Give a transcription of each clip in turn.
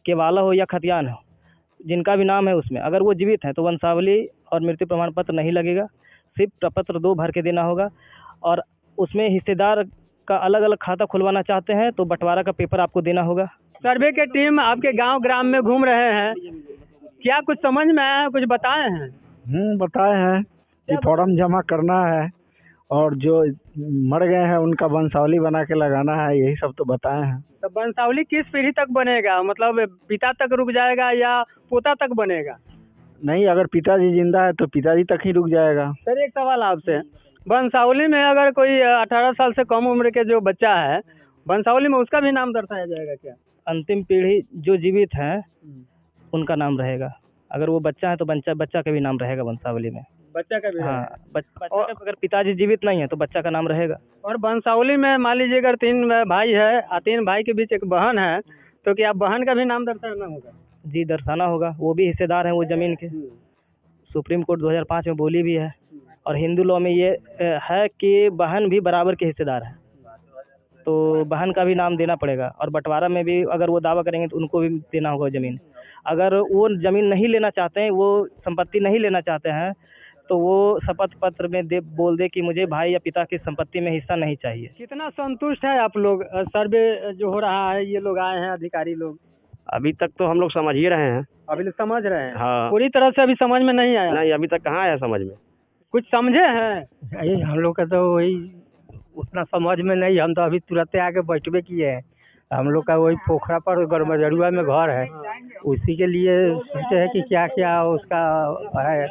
केवाला हो या खतियान हो, जिनका भी नाम है उसमें, अगर वो जीवित हैं तो वंशावली और मृत्यु प्रमाण पत्र नहीं लगेगा, सिर्फ प्रपत्र 2 भर के देना होगा। और उसमें हिस्सेदार का अलग अलग खाता खुलवाना चाहते हैं तो बंटवारा का पेपर आपको देना होगा। सर्वे के टीम आपके गांव ग्राम में घूम रहे हैं, क्या कुछ समझ में आया है, कुछ बताए हैं? बताए हैं कि फॉर्म जमा करना है और जो मर गए हैं उनका वंशावली बना के लगाना है, यही सब तो बताए हैं। तो वंशावली किस पीढ़ी तक बनेगा, मतलब पिता तक रुक जाएगा या पोता तक बनेगा? नहीं, अगर पिताजी जिंदा है तो पिताजी तक ही रुक जाएगा। सर एक सवाल आपसे, वंशावली में अगर कोई 18 साल से कम उम्र के जो बच्चा है, वंशावली में उसका भी नाम दर्शाया जाएगा क्या? अंतिम पीढ़ी जो जीवित हैं उनका नाम रहेगा। अगर वो बच्चा है तो बच्चा का भी नाम रहेगा वंशावली में। बच्चा का भी? हाँ, बच्चा का अगर पिताजी जीवित नहीं है तो बच्चा का नाम रहेगा। और वंशावली में मान लीजिए अगर 3 भाई है और 3 भाई के बीच एक बहन है, तो क्या बहन का भी नाम दर्शाना होगा? जी, दर्शाना होगा, वो भी हिस्सेदार हैं वो जमीन के। सुप्रीम कोर्ट 2005 में बोली भी है। और हिंदू लॉ में ये है कि बहन भी बराबर के हिस्सेदार है, तो बहन का भी नाम देना पड़ेगा। और बंटवारा में भी अगर वो दावा करेंगे तो उनको भी देना होगा ज़मीन। अगर वो ज़मीन नहीं लेना चाहते हैं, वो संपत्ति नहीं लेना चाहते हैं, तो वो शपथ पत्र में बोल दे कि मुझे भाई या पिता की संपत्ति में हिस्सा नहीं चाहिए। कितना संतुष्ट है आप लोग? सर्वे जो हो रहा है, ये लोग आए हैं अधिकारी लोग, अभी तक तो हम लोग समझ ही रहे हैं। अभी लोग समझ रहे हैं? हाँ। पूरी तरह से अभी समझ में नहीं आया? नहीं, अभी तक कहाँ आया समझ में। कुछ समझे हैं? यही हम लोग का तो वही उतना समझ में नहीं, हम तो अभी तुरंत आके बैठबे किए हैं। हम लोग का वही पोखरा पर गरमजरुआ में घर है, उसी के लिए सोचे हैं कि क्या क्या उसका है।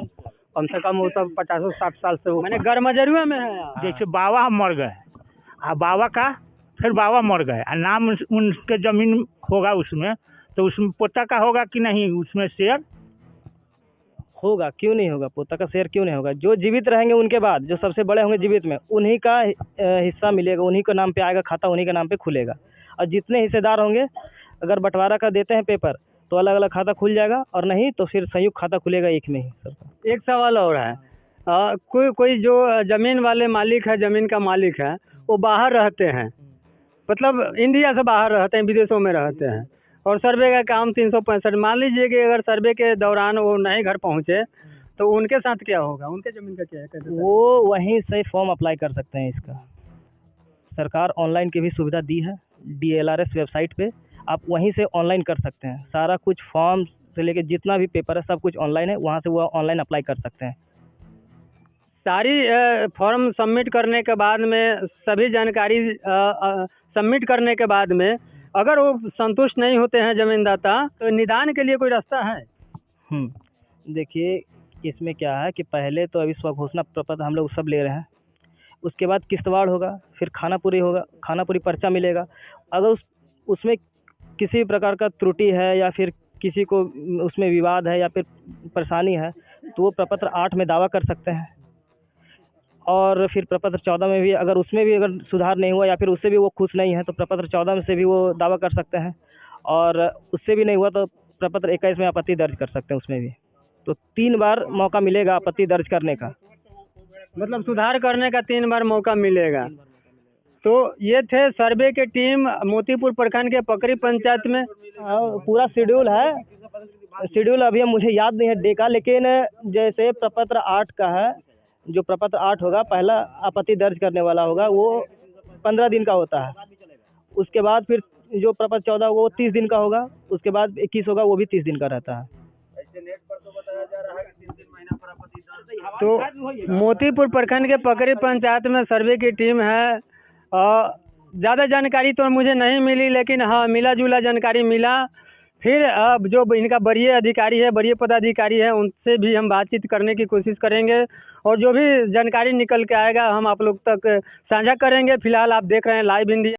कम से कम वो सब 50-60 साल से मैंने गरमजरुआ में है। जैसे बाबा मर गए और बाबा का फिर बाबा मर गए और नाम उनके जमीन होगा उसमें, तो उसमें पोता का होगा कि नहीं? उसमें शेयर होगा, क्यों नहीं होगा? पोता का शेयर क्यों नहीं होगा? जो जीवित रहेंगे उनके बाद, जो सबसे बड़े होंगे जीवित में, उन्हीं का हिस्सा मिलेगा, उन्हीं के नाम पे आएगा, खाता उन्हीं के नाम पे खुलेगा। और जितने हिस्सेदार होंगे, अगर बंटवारा का देते हैं पेपर तो अलग अलग खाता खुल जाएगा, और नहीं तो फिर संयुक्त खाता खुलेगा एक में ही। सर एक सवाल और है, कोई जो जमीन वाले मालिक है, जमीन का मालिक है, वो बाहर रहते हैं, मतलब इंडिया से बाहर रहते हैं, विदेशों में रहते हैं, और सर्वे का काम 365। मान लीजिए कि अगर सर्वे के दौरान वो नहीं घर पहुंचे तो उनके साथ क्या होगा? उनके जमीन का क्या है? कैसे? वो वहीं से फॉर्म अप्लाई कर सकते हैं। इसका सरकार ऑनलाइन की भी सुविधा दी है, DLRS वेबसाइट पे आप वहीं से ऑनलाइन कर सकते हैं। सारा कुछ फॉर्म से लेके जितना भी पेपर है सब कुछ ऑनलाइन है, वहाँ से वो ऑनलाइन अप्लाई कर सकते हैं। सारी फॉर्म सबमिट करने के बाद में, सभी जानकारी सबमिट करने के बाद में, अगर वो संतुष्ट नहीं होते हैं जमीनदाता, तो निदान के लिए कोई रास्ता है? देखिए, इसमें क्या है कि पहले तो अभी स्वघोषणा प्रपत्र हम लोग सब ले रहे हैं, उसके बाद किस्तवाड़ होगा, फिर खानापुरी होगा, खानापुरी पर्चा मिलेगा। अगर उसमें किसी प्रकार का त्रुटि है या फिर किसी को उसमें विवाद है या फिर परेशानी है, तो वो प्रपत्र 8 में दावा कर सकते हैं। और फिर प्रपत्र 14 में भी अगर उसमें भी अगर सुधार नहीं हुआ या फिर उससे भी वो खुश नहीं है, तो प्रपत्र 14 में से भी वो दावा कर सकते हैं। और उससे भी नहीं हुआ तो प्रपत्र 21 में आपत्ति दर्ज कर सकते हैं उसमें भी। तो 3 बार मौका मिलेगा आपत्ति दर्ज करने का, मतलब सुधार करने का 3 बार मौका मिलेगा। तो ये थे सर्वे के टीम मोतीपुर प्रखंड के पकरी पंचायत में। पूरा शेड्यूल है, शेड्यूल अभी मुझे याद नहीं है डे का, लेकिन जैसे प्रपत्र 8 का है, जो प्रपत्र 8 होगा, पहला आपत्ति दर्ज करने वाला होगा, वो 15 दिन का होता है। उसके बाद फिर जो प्रपत्र 14 वो 30 दिन का होगा, उसके बाद 21 होगा, वो भी 30 दिन का रहता है। तो मोतीपुर प्रखंड के पकरी पंचायत में सर्वे की टीम है। ज़्यादा जानकारी तो मुझे नहीं मिली, लेकिन हाँ मिला जुला जानकारी मिला। फिर अब जो इनका वरीय अधिकारी है, वरीय पदाधिकारी है, उनसे भी हम बातचीत करने की कोशिश करेंगे और जो भी जानकारी निकल के आएगा हम आप लोग तक साझा करेंगे। फिलहाल आप देख रहे हैं लाइव इंडिया।